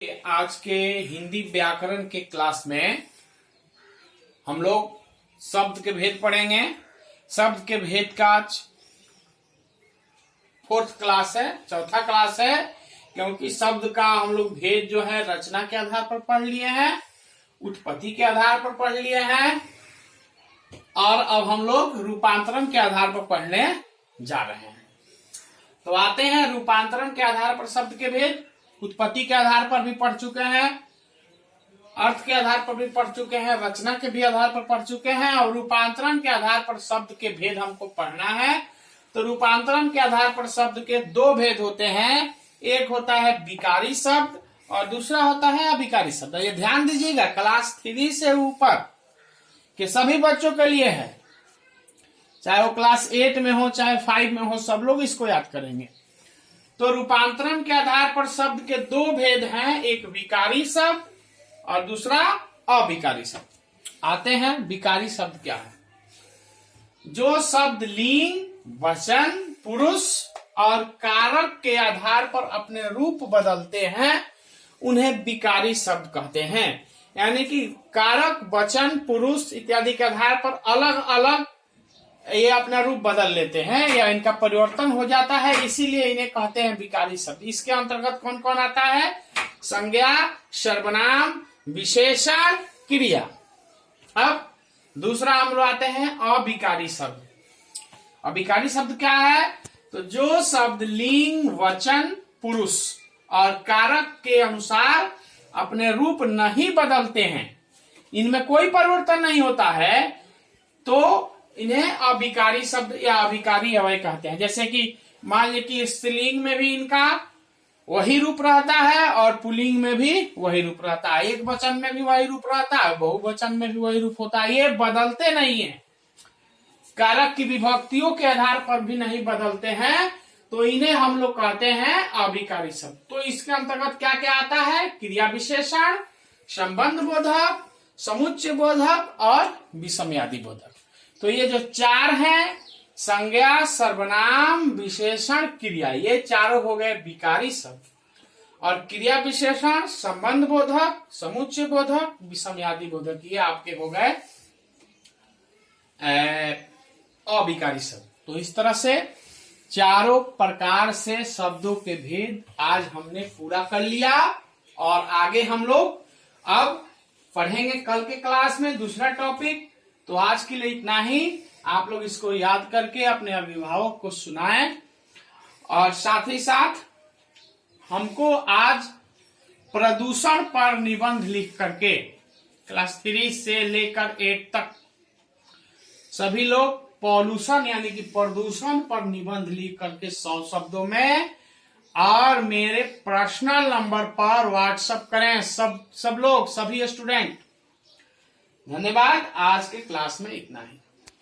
आज के हिंदी व्याकरण के क्लास में हम लोग शब्द के भेद पढ़ेंगे। शब्द के भेद का आज 4th क्लास है, चौथा क्लास है, क्योंकि शब्द का हम लोग भेद जो है रचना के आधार पर पढ़ लिए हैं, उत्पत्ति के आधार पर पढ़ लिए हैं और अब हम लोग रूपांतरण के आधार पर पढ़ने जा रहे हैं। तो आते हैं रूपांतरण के आधार पर शब्द के भेद। उत्पत्ति के आधार पर भी पढ़ चुके हैं, अर्थ के आधार पर भी पढ़ चुके हैं, रचना के भी आधार पर पढ़ चुके हैं और रूपांतरण के आधार पर शब्द के भेद हमको पढ़ना है। तो रूपांतरण के आधार पर शब्द के दो भेद होते हैं, एक होता है विकारी शब्द और दूसरा होता है अविकारी शब्द। ये ध्यान दीजिएगा, क्लास 3 से ऊपर के सभी बच्चों के लिए है, चाहे वो क्लास 8 में हो चाहे 5 में हो, सब लोग इसको याद करेंगे। तो रूपांतरण के आधार पर शब्द के दो भेद हैं, एक विकारी शब्द और दूसरा अविकारी शब्द। आते हैं विकारी शब्द क्या है। जो शब्द लिंग, वचन, पुरुष और कारक के आधार पर अपने रूप बदलते हैं उन्हें विकारी शब्द कहते हैं। यानी कि कारक, वचन, पुरुष इत्यादि के आधार पर अलग अलग ये अपना रूप बदल लेते हैं या इनका परिवर्तन हो जाता है, इसीलिए इन्हें कहते हैं विकारी शब्द। इसके अंतर्गत कौन कौन आता है? संज्ञा, सर्वनाम, विशेषण, क्रिया। अब दूसरा हम लोग आते हैं अविकारी शब्द। अविकारी शब्द क्या है? तो जो शब्द लिंग, वचन, पुरुष और कारक के अनुसार अपने रूप नहीं बदलते हैं, इनमें कोई परिवर्तन नहीं होता है, तो इन्हें अविकारी शब्द या अविकारी अवयव कहते हैं। जैसे कि मान लीजिए कि स्त्रीलिंग में भी इनका वही रूप रहता है और पुल्लिंग में भी वही रूप रहता है, एक वचन में भी वही रूप रहता है, बहुवचन में भी वही रूप होता है, ये बदलते नहीं है। कारक की विभक्तियों के आधार पर भी नहीं बदलते हैं, तो इन्हें हम लोग कहते हैं अविकारी शब्द। तो इसके अंतर्गत क्या क्या आता है? क्रिया विशेषण, संबंध बोधक, समुच्चय बोधक और विषमयादि बोधक। तो ये जो चार हैं, संज्ञा, सर्वनाम, विशेषण, क्रिया, ये चारों हो गए विकारी शब्द। और क्रिया विशेषण, संबंध बोधक, समुच्चय बोधक, विषमयादि बोधक, ये आपके हो गए अविकारी शब्द। तो इस तरह से चारों प्रकार से शब्दों के भेद आज हमने पूरा कर लिया और आगे हम लोग अब पढ़ेंगे कल के क्लास में दूसरा टॉपिक। तो आज के लिए इतना ही। आप लोग इसको याद करके अपने अभिभावक को सुनाएं और साथ ही साथ हमको आज प्रदूषण पर निबंध लिख करके क्लास 3 से लेकर 8 तक सभी लोग पॉल्यूशन यानी कि प्रदूषण पर निबंध लिख करके 100 शब्दों में और मेरे पर्सनल नंबर पर व्हाट्सएप करें सब लोग, सभी स्टूडेंट। धन्यवाद। आज के क्लास में इतना ही।